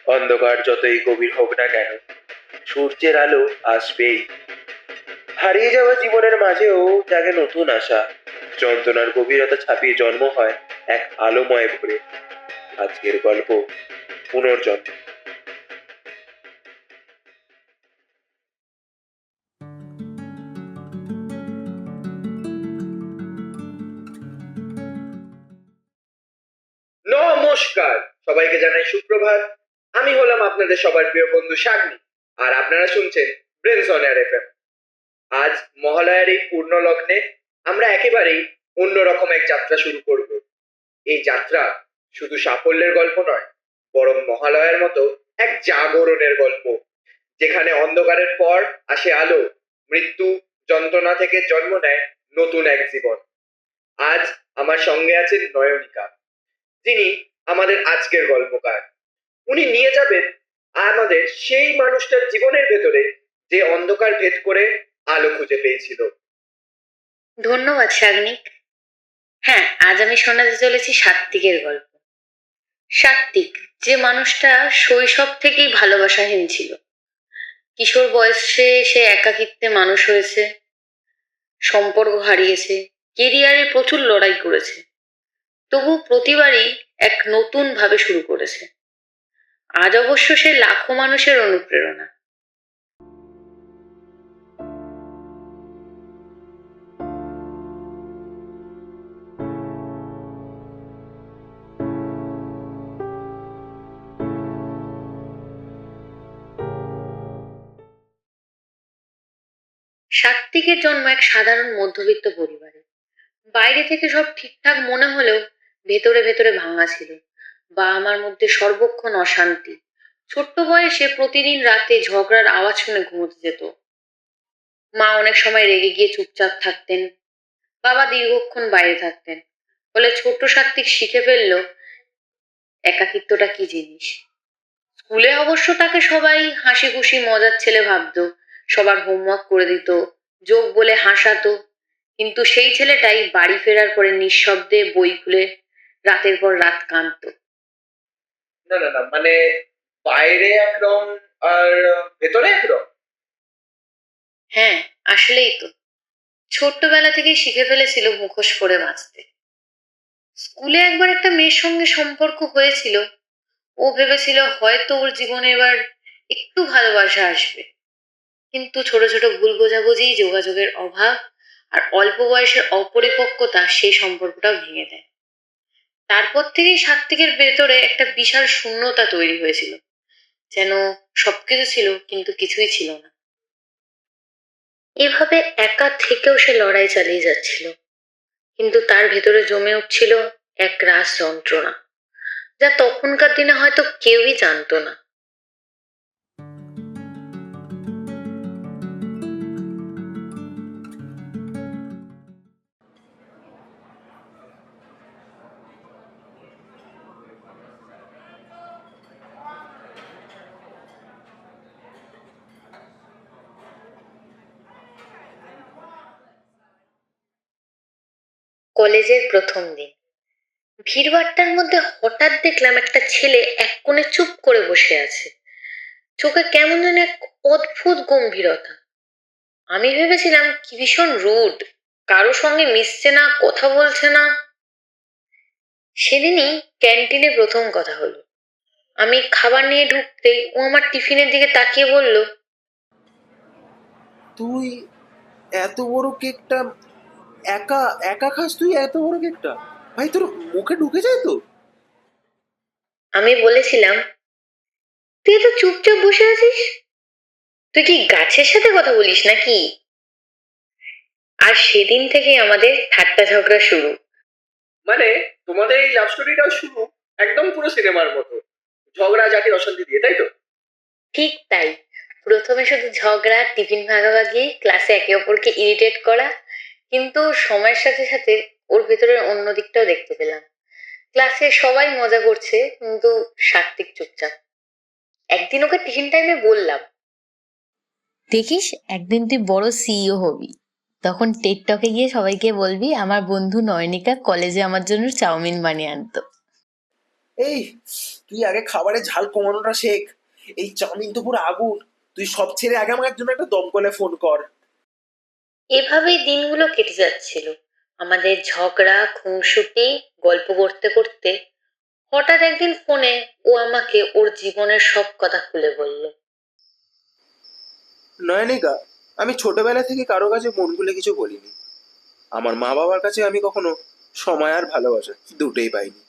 অন্ধকার যতই গভীর হোক না কেন, সূর্যের আলো আসবেই। হারিয়ে যাওয়া জীবনের মাঝেও জাগে নতুন আশা। যন্ত্রণার গভীরতা ছাপিয়ে জন্ম হয় এক আলোময় ভোরে। আজকের গল্প পুনর্জন্ম। নমস্কার, সবাইকে জানাই সুপ্রভাত। আমি হলাম আপনাদের সবার প্রিয় বন্ধু শাগ্নি, আর আপনারা শুনছেন ব্রেনস অন এয়ার এফএম। আজ মহালয়ার এই পূর্ণ লগ্নে আমরা একেবারেই অন্যরকম এক যাত্রা শুরু করব। এই যাত্রা শুধু সাফল্যের গল্প নয়, বরং মহালয়ার মতো এক জাগরণের গল্প, যেখানে অন্ধকারের পর আসে আলো, মৃত্যু, যন্ত্রণা থেকে জন্ম নেয় নতুন এক জীবন। আজ আমার সঙ্গে আছেন নয়নিকা, যিনি আমাদের আজকের গল্পকার। উনি নিয়ে যাবেন আমাদের সেই মানুষটার জীবনের ভেতরে যে অন্ধকার ভেদ করে আলো খুঁজে পেয়েছিল। ধন্যবাদ শাগনিক। হ্যাঁ, আজ আমি শোনাতে চলেছি সাত্ত্বিকের গল্প। সাত্ত্বিক, যে মানুষটা শৈশব থেকেই ভালোবাসাহীন ছিল। কিশোর বয়সে সে একাকিত্বে মানুষ হয়েছে, সম্পর্ক হারিয়েছে, কেরিয়ারে প্রচুর লড়াই করেছে, তবু প্রতিবারই এক নতুন ভাবে শুরু করেছে। আজ অবশ্য সে লাখো মানুষের অনুপ্রেরণা। সাত্ত্বিকের জন্ম এক সাধারণ মধ্যবিত্ত পরিবারে। বাইরে থেকে সব ঠিকঠাক মনে হলেও ভেতরে ভেতরে ভাঙা ছিল। বাবা মার মধ্যে সর্বক্ষণ অশান্তি। ছোট্ট বয়সে প্রতিদিন রাতে ঝগড়ার আওয়াজ শুনে ঘুমোতে যেত। মা অনেক সময় রেগে গিয়ে চুপচাপ থাকতেন, বাবা দীর্ঘক্ষণ বাইরে থাকতেন। ফলে ছোট্ট সাত্ত্বিক শিখে ফেললো একাকিত্বটা কি জিনিস। স্কুলে অবশ্য তাকে সবাই হাসি খুশি মজার ছেলে ভাবতো, সবার হোমওয়ার্ক করে দিত, যোগ বলে হাসাতো। কিন্তু সেই ছেলেটাই বাড়ি ফেরার পরে নিঃশব্দে বই খুলে রাতের পর রাত কাঁদতো। না না না, মানে বাইরে একরকম আর ভেতরে একরকম। হ্যাঁ, আসলেই তো। ছোট্টবেলা থেকেই শিখে ফেলেছিল মুখোশ করে বাঁচতে। স্কুলে একবার একটা মেয়ের সঙ্গে সম্পর্ক হয়েছিল। ও ভেবেছিল হয়তো ওর জীবনে এবার একটু ভালোবাসা আসবে, কিন্তু ছোট ছোট ভুল বোঝাবুঝি, যোগাযোগের অভাব আর অল্প বয়সের অপরিপক্কতা সেই সম্পর্কটা ভেঙে দেয়। তারপর থেকেই সাত্ত্বিকের ভেতরে একটা বিশাল শূন্যতা তৈরি হয়েছিল, যেন সবকিছু ছিল কিন্তু কিছুই ছিল না। এভাবে একা থেকেও সে লড়াই চালিয়ে যাচ্ছিল, কিন্তু তার ভেতরে জমে উঠছিল এক রাস যন্ত্রণা, যা তখনকার দিনে হয়তো কেউই জানতো না। কলেজের প্রথম দিন, ভিড়ভাট্টার মধ্যে হঠাৎ দেখলাম একটা ছেলে এক কোণে চুপ করে বসে আছে। চোখে কেমন যেন এক অদ্ভুত গম্ভীরতা। আমি ভেবেছিলাম কি ভীষণ রুড, কারো সঙ্গে মিশছে না, কথা বলছে না। সেদিনই ক্যান্টিনে প্রথম কথা হলো। আমি খাবার নিয়ে ঢুকতে ও আমার টিফিনের দিকে তাকিয়ে বলল, তুই এত বড় কেকটা একা একা খাস? তুই এত বড় কেকটা ভাই তোর মুখে ঢুকে যায় তো? আমি বলেছিলাম, তুই তো চুপচাপ বসে আছিস, তুই কি গাছের সাথে কথা বলিস নাকি? আর সেদিন থেকে আমাদের ঠাট্টা ঝগড়া শুরু। মানে তোমাদের এই লাভ স্টোরিটাও শুরু একদম পুরো সিনেমার মতো, ঝগড়া ঝাঁটি অশান্তি দিয়ে, তাই তো? ঠিক তাই। প্রথমে শুধু ঝগড়া, টিফিন ভাগাভাগি, ক্লাসে একে অপরকে ইরিটেট করা। কিন্তু সময়ের সাথে সাথে ওর ভেতরের অন্য দিকটাও দেখতে পেলাম। ক্লাসে সবাই মজা করছে, কিন্তু সাত্ত্বিক চুপচাপ। একদিন ওকে টিফিন টাইমে বললাম, দেখিস, একদিন তুই বড় সিইও হবি। তখন টেড টকে গিয়ে সবাইকে বলবি আমার বন্ধু নয়নিকা কলেজে আমার জন্য চাউমিন বানিয়ে আনতো। এই, তুই আগে খাবারের ঝাল কমানোটা শেখ। এই চাউমিন তো পুরো আগুন। তুই সব ছেড়ে আগে আমার জন্য একটা দমকলে ফোন কর। এভাবেই দিনগুলো কেটে যাচ্ছিল। আমাদের ঝগড়া, খুনসুটি, গল্প করতে করতে হঠাৎ একদিন ফোনে ও আমাকে ওর জীবনের সব কথা খুলে বলল। নয়নিকা, আমি ছোটবেলা থেকে কারো কাছে মন খুলে কিছু বলিনি। আমার মা বাবার কাছে আমি কখনো সময় আর ভালোবাসা দুটোই পাইনি।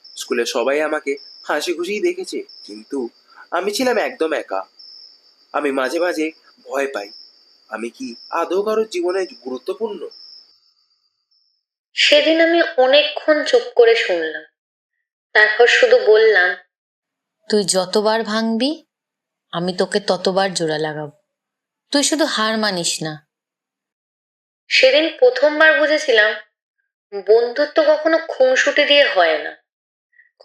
স্কুলে সবাই আমাকে হাসি খুশিই দেখেছে, কিন্তু আমি ছিলাম একদম একা। আমি মাঝে মাঝে ভয় পাই, আমি কি আদৌ কারোর জীবনে গুরুত্বপূর্ণ? সেদিন আমি অনেকক্ষণ চুপ করে শুনলাম, তারপর শুধু বললাম, তুই যতবার ভাঙবি আমি তোকে ততবার জোড়া লাগাবো। তুই শুধু হার মানিস না। সেদিন প্রথমবার বুঝেছিলাম বন্ধুত্ব কখনো খুনসুটি দিয়ে হয় না,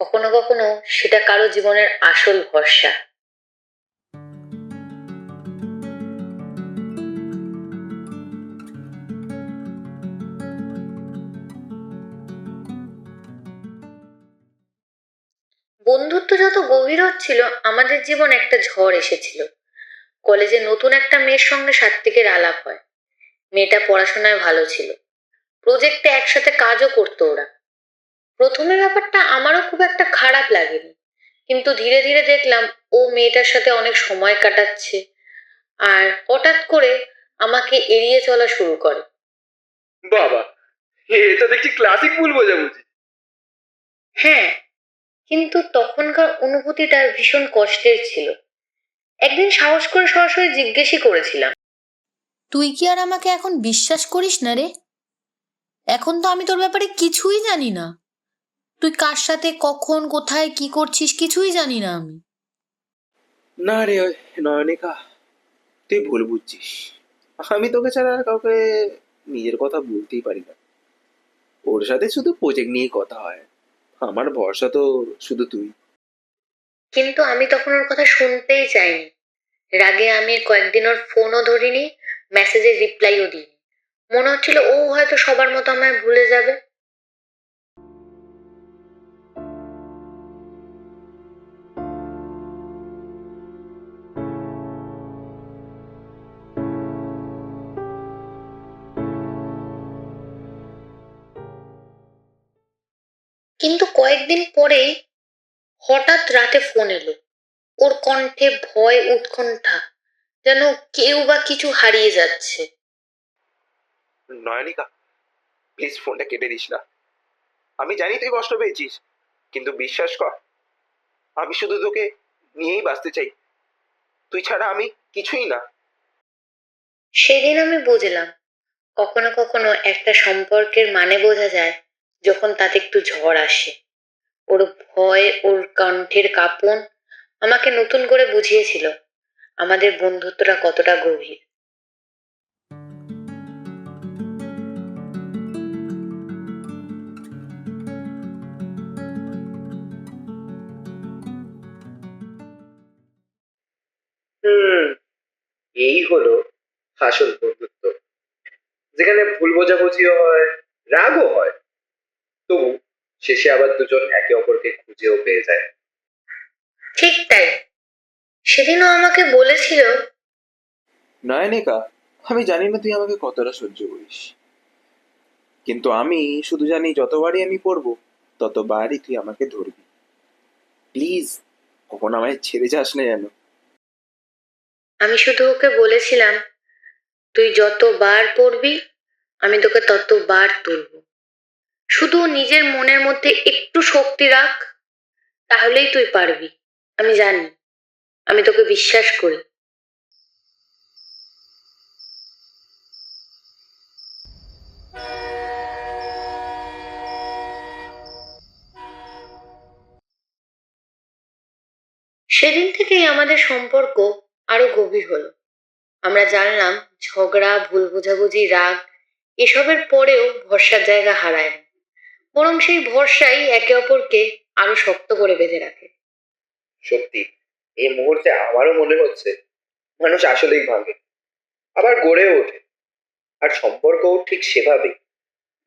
কখনো কখনো সেটা কারো জীবনের আসল ভরসা। বন্ধুত্ব যত গভীর হচ্ছিল, আমাদের জীবনে একটা ঝড় এসেছিল। কলেজে নতুন একটা মেয়ের সঙ্গে সাত্ত্বিকের আলাপ হয়। মেয়েটা পড়াশোনায় ভালো ছিল, প্রজেক্টে একসাথে কাজও করতো ওরা। প্রথমে ব্যাপারটা আমারও খুব একটা খারাপ লাগেনি, কিন্তু ধীরে ধীরে দেখলাম ও মেয়েটার সাথে অনেক সময় কাটাচ্ছে, আর হঠাৎ করে আমাকে এড়িয়ে চলা শুরু করে। বাবা, এটা দেখছি ক্লাসিক ভুল বোঝাবুঝি। হ্যাঁ, কিন্তু তখনকার অনুভূতিটা ভীষণ কষ্টের ছিল। একদিন সাহস করে সরাসরি জিজ্ঞেসই করেছিলাম, তুই কি আর আমাকে এখন বিশ্বাস করিস না রে? এখন তো আমি তোর ব্যাপারে কিছুই জানি না। তুই কার সাথে কখন কোথায় কি করছিস কিছুই জানি না আমি। না রে নয়নিকা, তুই ভুল বুঝছিস। আমি তোকে ছাড়া আর কাউকে নিজের কথা বলতেই পারি না। ওর সাথে শুধু প্রজেক্ট নিয়ে কথা হয়। আমার ভরসা তো শুধু তুই। কিন্তু আমি তখন ওর কথা শুনতেই চাইনি। রাগে আমি কয়েকদিন ওর ফোনও ধরিনি, মেসেজের রিপ্লাইও দিইনি। মনে হচ্ছিল ও হয়তো সবার মতো আমায় ভুলে যাবে। কিন্তু কয়েকদিন পরেই হঠাৎ রাতে ফোন এলো। ওর কণ্ঠে ভয়, উৎকণ্ঠা, যেন কেউ বা কিছু হারিয়ে যাচ্ছে। নয়নিকা, প্লিজ ফোনটা কেটে দিস না। আমি জানি তুই কষ্ট পেয়েছিস, কিন্তু বিশ্বাস কর, আমি শুধু তোকে নিয়েই বাঁচতে চাই। তুই ছাড়া আমি কিছুই না। সেদিন আমি বুঝলাম, কখনো কখনো একটা সম্পর্কের মানে বোঝা যায় যখন তাতে একটু ঝড় আসে। ওর ভয়, ওর কণ্ঠের কাঁপন আমাকে নতুন করে বুঝিয়েছিল আমাদের বন্ধুত্বটা কতটা গভীর। হুম, এই হলো আসল বন্ধুত্ব, যেখানে ভুল বোঝাবুঝিও হয়, রাগও হয়, তবু শেষে আবার দুজন একে অপরকে খুঁজেও পেয়ে যায়। ঠিক তাই, সেদিনও আমাকে বলেছিল, নয়নিকা, আমি জানি না তুই আমাকে কতটা সহ্য করিস, কিন্তু আমি শুধু জানি যতবারই আমি পড়বো ততবারই তুই আমাকে ধরবি। প্লিজ, কখন আমায় ছেড়ে যাস না যেন। আমি শুধু ওকে বলেছিলাম, তুই যতবার পড়বি আমি তোকে ততবার তুলব। শুধু নিজের মনের মধ্যে একটু শক্তি রাখ, তাহলেই তুই পারবি। আমি জানি, আমি তোকে বিশ্বাস করি। সেদিন থেকেই আমাদের সম্পর্ক আরো গভীর হলো। আমরা জানলাম ঝগড়া, ভুল বোঝাবুঝি, রাগ এসবের পরেও ভরসার জায়গা হারায় না, বরং সেই ভরসাই একে অপরকে আরো শক্ত করে বেঁধে রাখে। সত্যি, এই মুহূর্তে আমারও মনে হচ্ছে মানুষ আসলেই ভাঙে, আবার গড়েও ওঠে। আর সম্পর্কও ঠিক সেভাবেই,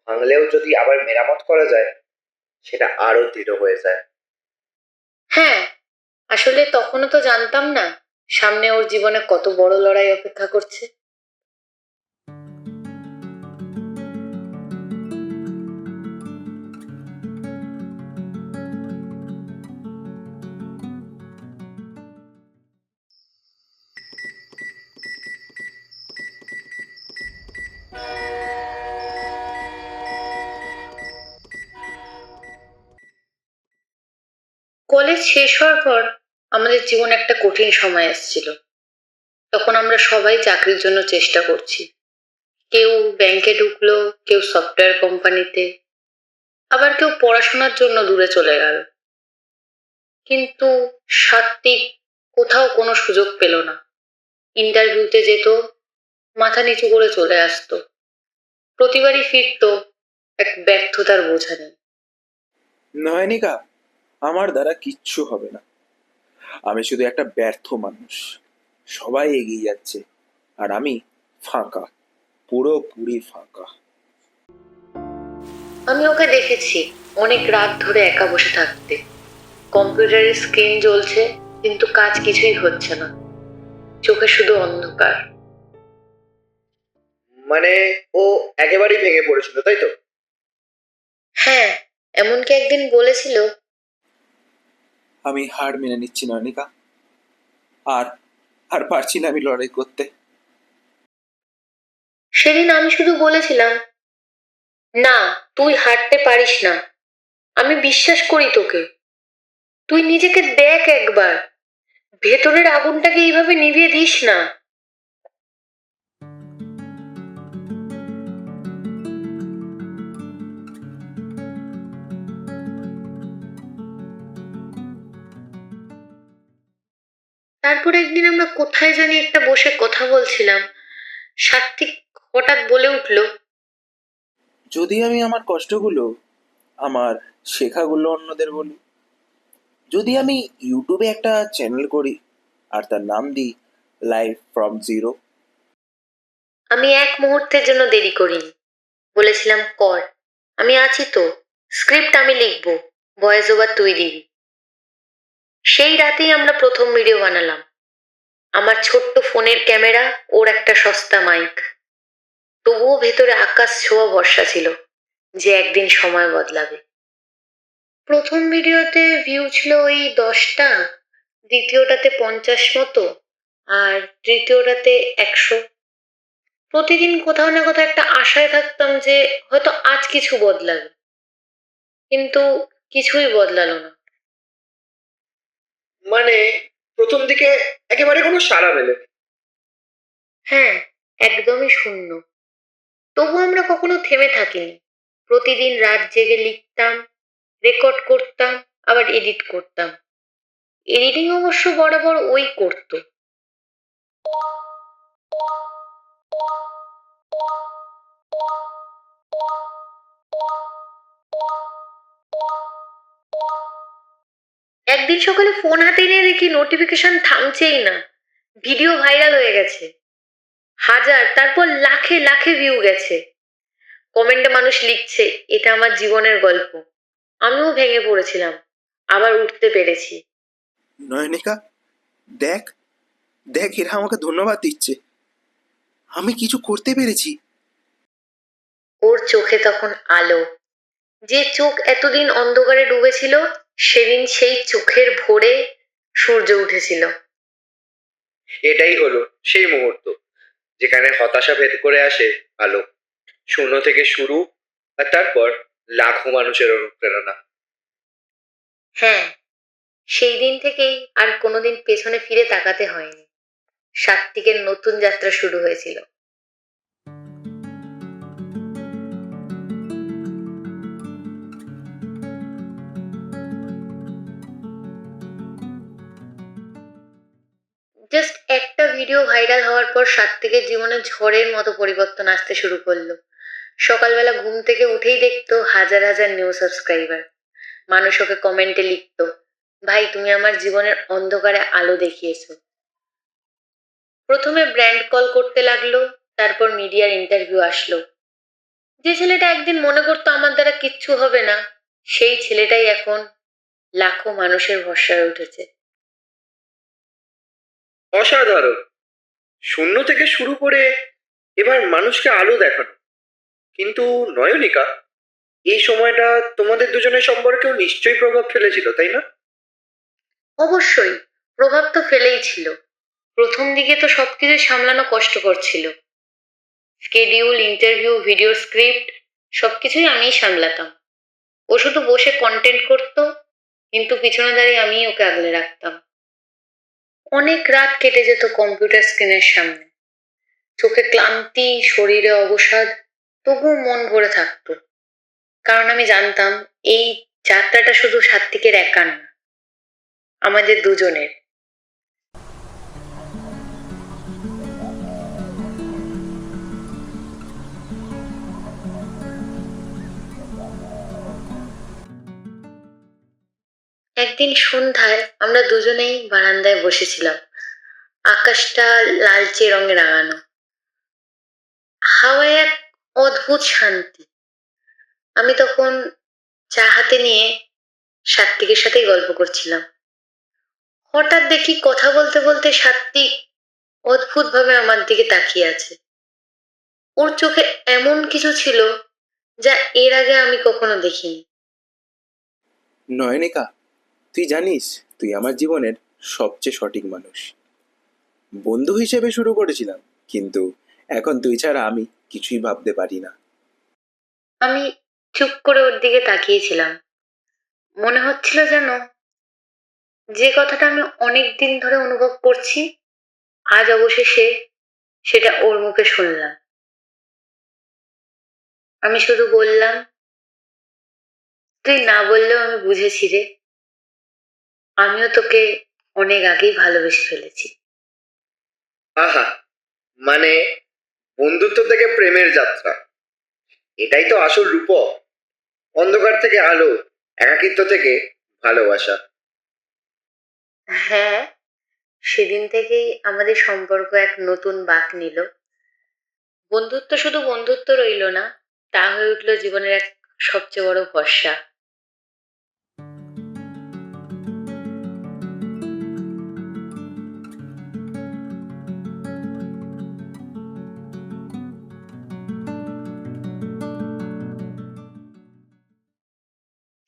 ভাঙলেও যদি আবার মেরামত করা যায়, সেটা আরো দৃঢ় হয়ে যায়। হ্যাঁ, আসলে তখনও তো জানতাম না সামনে ওর জীবনে কত বড় লড়াই অপেক্ষা করছে। কলেজ শেষ হওয়ার পর আমাদের জীবনে একটা কঠিন সময় এসেছিল। তখন আমরা সবাই চাকরির জন্য চেষ্টা করছি। কেউ ব্যাংকে ঢুকলো, কেউ সফটওয়্যার কোম্পানিতে, আবার কেউ পড়াশোনার জন্য দূরে চলে গেল। কিন্তু সাত্বিক কোথাও কোনো সুযোগ পেল না। ইন্টারভিউতে যেত, মাথা নিচু করে চলে আসতো। প্রতিবারই ফিরতো এক ব্যর্থতার বোঝা নিয়ে। নয়নিকা, আমার দ্বারা কিচ্ছু হবে না। আমি শুধু একটা ব্যর্থ মানুষ। সবাই এগিয়ে যাচ্ছে আর আমি ফাঁকা, পুরোপুরি ফাঁকা। আমি ওকে দেখেছি অনেক রাত ধরে একা বসে থাকতে। কম্পিউটারের স্ক্রিন জ্বলছে কিন্তু কাজ কিছুই হচ্ছে না, চোখে শুধু অন্ধকার। মানে ও একেবারেই ভেঙে পড়েছিল, তাই তো? হ্যাঁ, এমনকি একদিন বলেছিল, আমি হার মেনে নিচ্ছি নয়নিকা। আর আর পারছি না আমি লড়াই করতে। সেদিন আমি শুধু বলেছিলাম, না, তুই হারতে পারিস না, আমি বিশ্বাস করি তোকে। তুই নিজেকে দেখ একবার, ভেতরের আগুনটাকে এইভাবে নিভিয়ে দিস না। তারপর একদিন আমরা কোথায় জানি একটা বসে কথা বলছিলাম। সাত্বিক হঠাৎ বলে উঠল, যদি আমি আমার কষ্টগুলো, আমার শেখাগুলো অন্যদের বলি, যদি আমি ইউটিউবে একটা চ্যানেল করি আর তার নাম দিই লাইফ ফ্রম জিরো। আমি এক মুহূর্তের জন্য দেরি করিনি। বলেছিলাম, কর, আমি আছি তো, স্ক্রিপ্ট আমি লিখবো, ভয়েস ওভার তুই দিবি। সেই রাতেই আমরা প্রথম ভিডিও বানালাম। আমার ছোট্ট ফোনের ক্যামেরা, ওর একটা সস্তা মাইক। তবুও ভেতরে আকাশ ছোঁয়া ভরসা ছিল যে একদিন সময় বদলাবে। প্রথম ভিডিওতে ভিউ ছিল ওই 10টা, দ্বিতীয়টাতে 50 মতো, আর তৃতীয়টাতে 100। প্রতিদিন কোথাও না কোথাও একটা আশায় থাকতাম যে হয়তো আজ কিছু বদলাবে, কিন্তু কিছুই বদলালো না। মানে প্রথম দিকে একেবারে কোনো সাড়া মেলেনি। হ্যাঁ, একদমই শূন্য। তবু আমরা কখনো থেমে থাকিনি। প্রতিদিন রাত জেগে লিখতাম, রেকর্ড করতাম, আবার এডিট করতাম। এডিটিং অবশ্য বরাবর ওই করতো। একদিন সকালে ফোন হাতে নিয়ে দেখি নোটিফিকেশন থামছেই না। ভিডিও ভাইরাল হয়ে গেছে, হাজার, তারপর লাখে লাখে ভিউ গেছে। কমেন্টে মানুষ লিখছে, এটা আমার জীবনের গল্প। আমিও ভেঙে পড়েছিলাম, আবার উঠতে পেরেছি। নয়নিকা, দেখ দেখ, এরা আমাকে ধন্যবাদ দিচ্ছে। আমি কিছু করতে পেরেছি। ওর চোখে তখন আলো। যে চোখ এতদিন অন্ধকারে ডুবেছিল, সেদিন সেই চোখের ভোরে সূর্য উঠেছিল। এটাই হলো সেই মুহূর্ত যেখানে হতাশা ভেদ করে আসে আলো। শূন্য থেকে শুরু, আর তারপর লাখো মানুষের অনুপ্রেরণা। হ্যাঁ, সেই দিন থেকেই আর কোনোদিন পেছনে ফিরে তাকাতে হয়নি। সাত্বিকের নতুন যাত্রা শুরু হয়েছিল। জাস্ট একটা ভিডিও ভাইরাল হওয়ার পর সাত্বিকের জীবনে ঝড়ের মতো পরিবর্তন আসতে শুরু করলো। সকালবেলা ঘুম থেকে উঠেই দেখতো হাজার হাজার নিউ সাবস্ক্রাইবার। মানুষ ওকে কমেন্টে লিখতো, ভাই তুমি আমার জীবনের অন্ধকারে আলো দেখিয়েছো। প্রথমে ব্র্যান্ড কল করতে লাগলো, তারপর মিডিয়ার ইন্টারভিউ আসলো। যে ছেলেটা একদিন মনে করতো আমার দ্বারা কিচ্ছু হবে না, সেই ছেলেটাই এখন লাখো মানুষের ভরসায় উঠেছে। অসাধারণ। শূন্য থেকে শুরু করে এবার মানুষকে আলো দেখানো। কিন্তু নয়নিকা, এই সময়টা তোমাদের দুজনের সম্পর্কেও নিশ্চয়ই প্রভাব ফেলেছিল, তাই না? অবশ্যই, প্রভাব তো ফেলেই ছিল। প্রথম দিকে তো সবকিছু সামলানো কষ্টকর ছিল। স্কেডিউল, ইন্টারভিউ, ভিডিও স্ক্রিপ্ট সবকিছুই আমিই সামলাতাম। ও শুধু বসে কন্টেন্ট করতো, কিন্তু পিছনে দাঁড়িয়ে আমিই ওকে আগলে রাখতাম। অনেক রাত কেটে যেত কম্পিউটার স্ক্রিনের সামনে, চোখে ক্লান্তি, শরীরে অবসাদ, তবুও মন ভরে থাকতো। কারণ আমি জানতাম এই যাত্রাটা শুধু সাত্ত্বিকের একার না, আমাদের দুজনের। একদিন সন্ধ্যায় আমরা দুজনেই বারান্দায় বসেছিলাম। আকাশটা লালচে রঙে রাঙানো, হাওয়ায় এক অদ্ভুত শান্তি। আমি তখন চা হাতে নিয়ে সাত্ত্বিকের সাথেই গল্প করছিলাম। হঠাৎ দেখি কথা বলতে বলতে সাত্ত্বিক অদ্ভুত ভাবে আমার দিকে তাকিয়ে আছে। ওর চোখে এমন কিছু ছিল যা এর আগে আমি কখনো দেখিনি। নয়নিকা, তুই জানিস তুই আমার জীবনের সবচেয়ে সঠিক মানুষ। বন্ধু হিসেবে শুরু করেছিলাম, কিন্তু এখন তুই ছাড়া আমি কিছুই ভাবতে পারি না। আমি চুপ করে ওর দিকে তাকিয়েছিলাম। মনে হচ্ছিল যেন যে কথাটা আমি অনেক দিন ধরে অনুভব করছি, আজ অবশেষে সেটা ওর মুখে শুনলাম। আমি শুধু বললাম, তুই না বললেও আমি বুঝেছি রে, আমিও তোকে অনেক আগেই ভালোবেসে ফেলেছি। আহা, মানে বন্ধুত্ব থেকে প্রেমের যাত্রা, এটাই তো আসল রূপক। অন্ধকার থেকে আলো, একাকিত্ব থেকে ভালোবাসা। হ্যাঁ, সেদিন থেকেই আমাদের সম্পর্ক এক নতুন বাঁক নিল। বন্ধুত্ব শুধু বন্ধুত্ব রইল না, তা হয়ে উঠল জীবনের এক সবচেয়ে বড় ভরসা।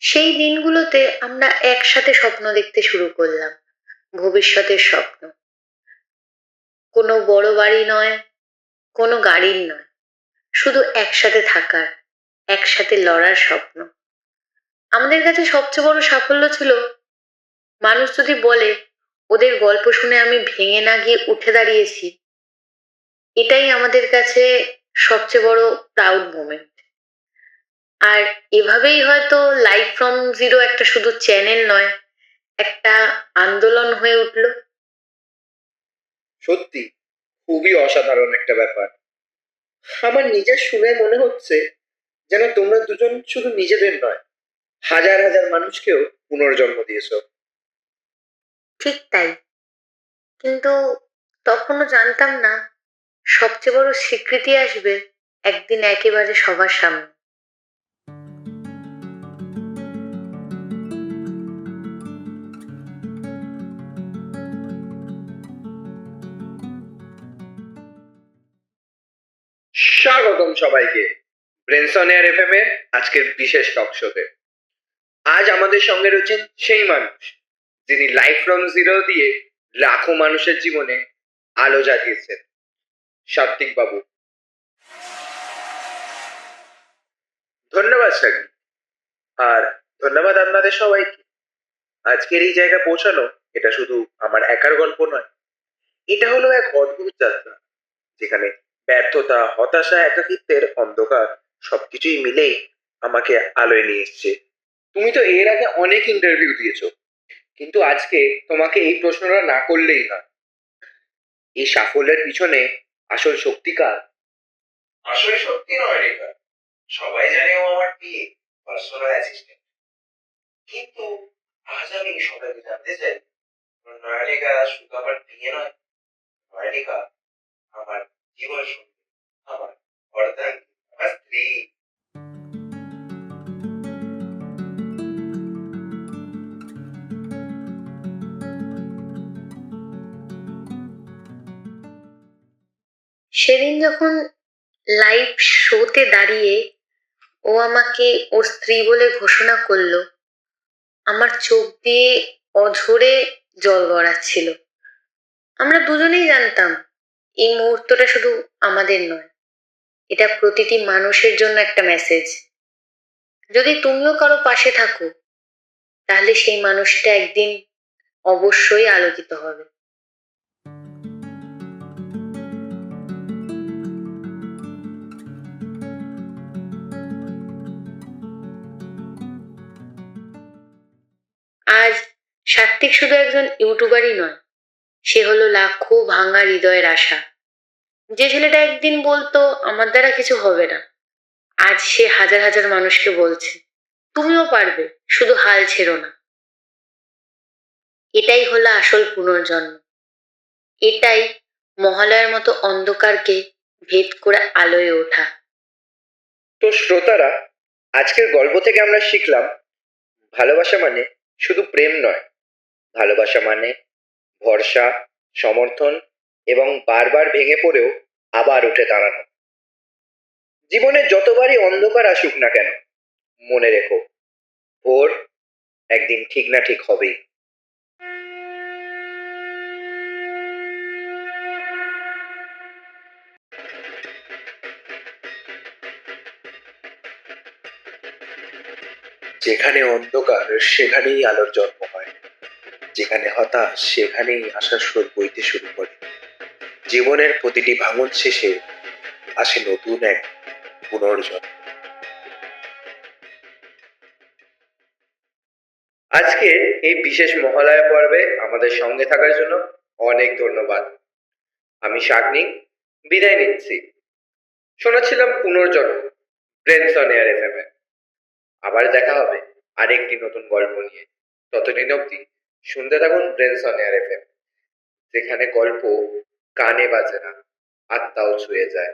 সেই দিনগুলোতে আমরা একসাথে স্বপ্ন দেখতে শুরু করলাম, ভবিষ্যতের স্বপ্ন। কোনো বড় বাড়ি নয়, কোনো গাড়ির নয়, শুধু একসাথে থাকার, একসাথে লড়ার স্বপ্ন। আমাদের কাছে সবচেয়ে বড় সাফল্য ছিল, মানুষ যদি বলে ওদের গল্প শুনে আমি ভেঙে না গিয়ে উঠে দাঁড়িয়েছি, এটাই আমাদের কাছে সবচেয়ে বড় প্রাউড মোমেন্ট। আর এভাবেই হয়তো লাইফ ফ্রম জিরো একটা শুধু চ্যানেল নয়, একটা আন্দোলন হয়ে উঠলো। সত্যি খুবই অসাধারণ একটা ব্যাপার। আমার নিজের শুনে মনে হচ্ছে যেন তোমরা দুজন শুধু নিজেদের নয়, হাজার হাজার মানুষকেও পুনর্জন্ম দিয়েছো। ঠিক তাই, কিন্তু তখনও জানতাম না সবচেয়ে বড় স্বীকৃতি আসবে একদিন একেবারে সবার সামনে। স্বাগতম সবাইকে ব্রেনসন এয়ার এফএম এর আজকের বিশেষ টক শোতে। আজ আমাদের সঙ্গে রয়েছেন সেই মানুষ যিনি লাইফ ফ্রম জিরো দিয়ে লাখো মানুষের জীবনে আলো জ্বালিয়েছেন, সাত্বিক বাবু। ধন্যবাদ সাগর, আর ধন্যবাদ আপনাদের সবাইকে। আজকের এই জায়গায় পৌঁছানো এটা শুধু আমার একার গল্প নয়, এটা হলো এক অদ্ভুত যাত্রা, যেখানে ব্যর্থতা, হতাশা, একাকিত্বের অন্ধকার সবকিছুই মিলেই আমাকে আলোয় নিয়ে এসছে। তুমি তো এর আগে অনেক ইন্টারভিউ দিয়েছো, কিন্তু আজকে তোমাকে এই প্রশ্নটা না করলেই না। এই সাফল্যের পিছনে আসল শক্তি কার? আসল শক্তি নয় রেখা, সবাই জানে ও আমার পিএ, পার্সোনাল অ্যাসিস্ট্যান্ট। কিন্তু আজ আমি সবাইকে জানতে চাই, নয়নিকা শুধু আমার পিএ নয়, নয়নিকা আমার জীবন সঙ্গী, আমার অর্ধাঙ্গী, আমার স্ত্রী। যখন লাইভ শোতে দাঁড়িয়ে ও আমাকে ওর স্ত্রী বলে ঘোষণা করলো, আমার চোখ দিয়ে অঝরে জল গড়াচ্ছিল। আমরা দুজনেই জানতাম এই মুহূর্তটা শুধু আমাদের নয়, এটা প্রতিটি মানুষের জন্য একটা মেসেজ। যদি তুমিও কারো পাশে থাকো, তাহলে সেই মানুষটা একদিন অবশ্যই আলোকিত হবে। আজ সাত্ত্বিক শুধু একজন ইউটিউবারই নয়, সে হলো লাখো ভাঙা হৃদয়ের আশা। যে ছেলেটা একদিন বলতো আমার দ্বারা কিছু হবে না, আজ সে হাজার হাজার মানুষকে বলছে তুমিও পারবে, শুধু হাল ছেড়ো না। এটাই হলো আসল পুনর্জন্ম। এটাই মহালয়ার মতো অন্ধকারকে ভেদ করে আলোয় ওঠা। তো শ্রোতারা, আজকের গল্প থেকে আমরা শিখলাম ভালোবাসা মানে শুধু প্রেম নয়, ভালোবাসা মানে ভরসা, সমর্থন এবং বারবার ভেঙে পড়েও আবার উঠে দাঁড়ানো। জীবনে যতবারই অন্ধকার আসুক না কেন, মনে রেখো ভোর একদিন ঠিক না ঠিক হবেই। যেখানে অন্ধকার সেখানেই আলোর জন্ম হয়, যেখানে হতাশ সেখানেই আশার স্রোত বইতে শুরু করে। জীবনের প্রতিটি ভাঙন শেষে আসে নতুন এক পুনর্জন্ম। আজকে এই বিশেষ মহালয়া পর্বে আমাদের সঙ্গে থাকার জন্য অনেক ধন্যবাদ। আমি শাগনিক বিদায় নিচ্ছি। শোনাচ্ছিলাম পুনর্জন্ম, ব্রেনস অন এয়ার এফএম এ। আবার দেখা হবে আরেকটি নতুন গল্প নিয়ে। ততদিন অবধি শুনতে থাকুন ব্রেনস অন এয়ার এফএম, যেখানে গল্প কানে বাজে না, আত্মাও ছুঁয়ে যায়।